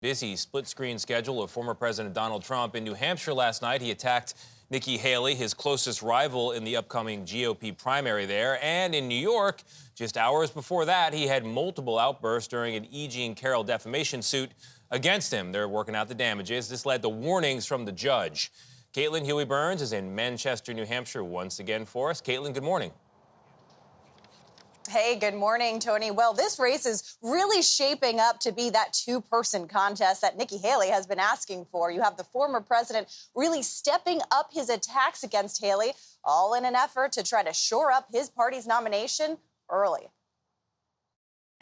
Busy split-screen schedule of former President Donald Trump. In New Hampshire last night, he attacked Nikki Haley, his closest rival in the upcoming GOP primary there. And in New York, just hours before that, he had multiple outbursts during an E. Jean Carroll defamation suit against him. They're working out the damages. This led to warnings from the judge. Caitlin Huey-Burns is in Manchester, New Hampshire once again for us. Caitlin, good morning. Hey, good morning, Tony. Well, this race is really shaping up to be that two-person contest that Nikki Haley has been asking for. You have the former president really stepping up his attacks against Haley, all in an effort to try to shore up his party's nomination early.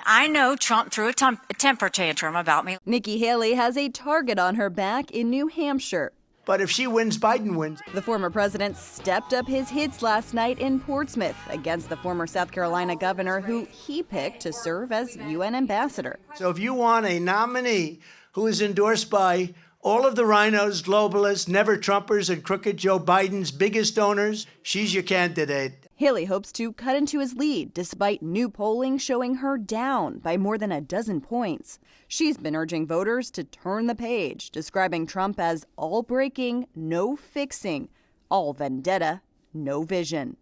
I know Trump threw a temper tantrum about me. Nikki Haley has a target on her back in New Hampshire. But if she wins, Biden wins. The former president stepped up his hits last night in Portsmouth against the former South Carolina governor who he picked to serve as UN ambassador. So if you want a nominee who is endorsed by all of the rhinos, globalists, never-Trumpers, and crooked Joe Biden's biggest donors, she's your candidate. Haley hopes to cut into his lead despite new polling showing her down by more than a dozen points. She's been urging voters to turn the page, describing Trump as all breaking, no fixing, all vendetta, no vision.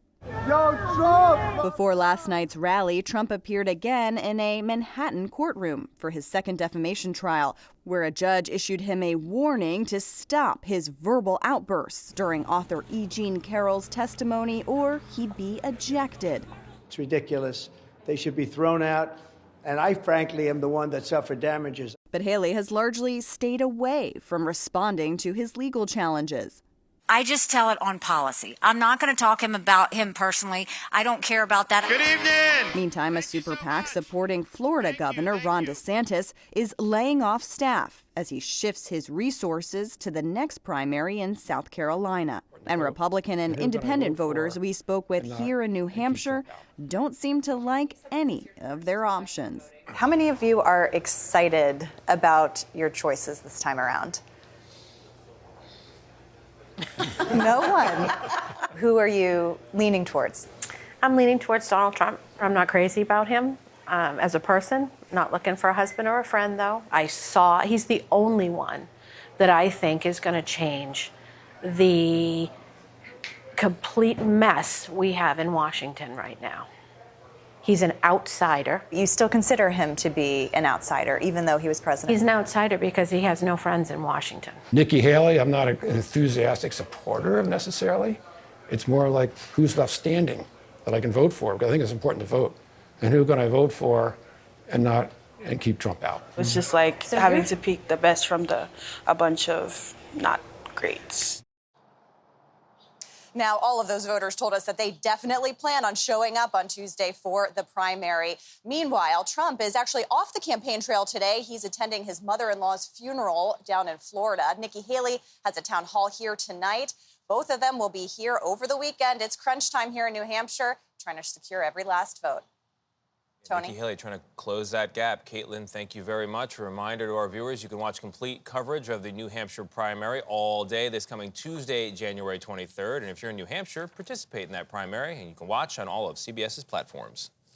Yo, Trump! Before last night's rally, Trump appeared again in a Manhattan courtroom for his second defamation trial, where a judge issued him a warning to stop his verbal outbursts during author E. Jean Carroll's testimony, or he'd be ejected. It's ridiculous. They should be thrown out, and I frankly am the one that suffered damages. But Haley has largely stayed away from responding to his legal challenges. I just tell it on policy. I'm not going to talk about him personally. I don't care about that. Good evening! Meantime, a super PAC supporting Florida Governor Ron DeSantis is laying off staff as he shifts his resources to the next primary in South Carolina. And Republican and independent voters we spoke with here in New Hampshire don't seem to like any of their options. How many of you are excited about your choices this time around? No one. Who are you leaning towards? I'm leaning towards Donald Trump. I'm not crazy about him as a person. Not looking for a husband or a friend, though. He's the only one that I think is going to change the complete mess we have in Washington right now. He's an outsider. You still consider him to be an outsider, even though he was president? He's an outsider because he has no friends in Washington. Nikki Haley, I'm not an enthusiastic supporter of necessarily. It's more like who's left standing that I can vote for, because I think it's important to vote. And who can I vote for and keep Trump out? It's just like having to pick the best from a bunch of not greats. Now, all of those voters told us that they definitely plan on showing up on Tuesday for the primary. Meanwhile, Trump is actually off the campaign trail today. He's attending his mother-in-law's funeral down in Florida. Nikki Haley has a town hall here tonight. Both of them will be here over the weekend. It's crunch time here in New Hampshire, trying to secure every last vote. Tony? Nikki Haley trying to close that gap. Caitlin, thank you very much. A reminder to our viewers, you can watch complete coverage of the New Hampshire primary all day this coming Tuesday, January 23rd. And if you're in New Hampshire, participate in that primary, and you can watch on all of CBS's platforms.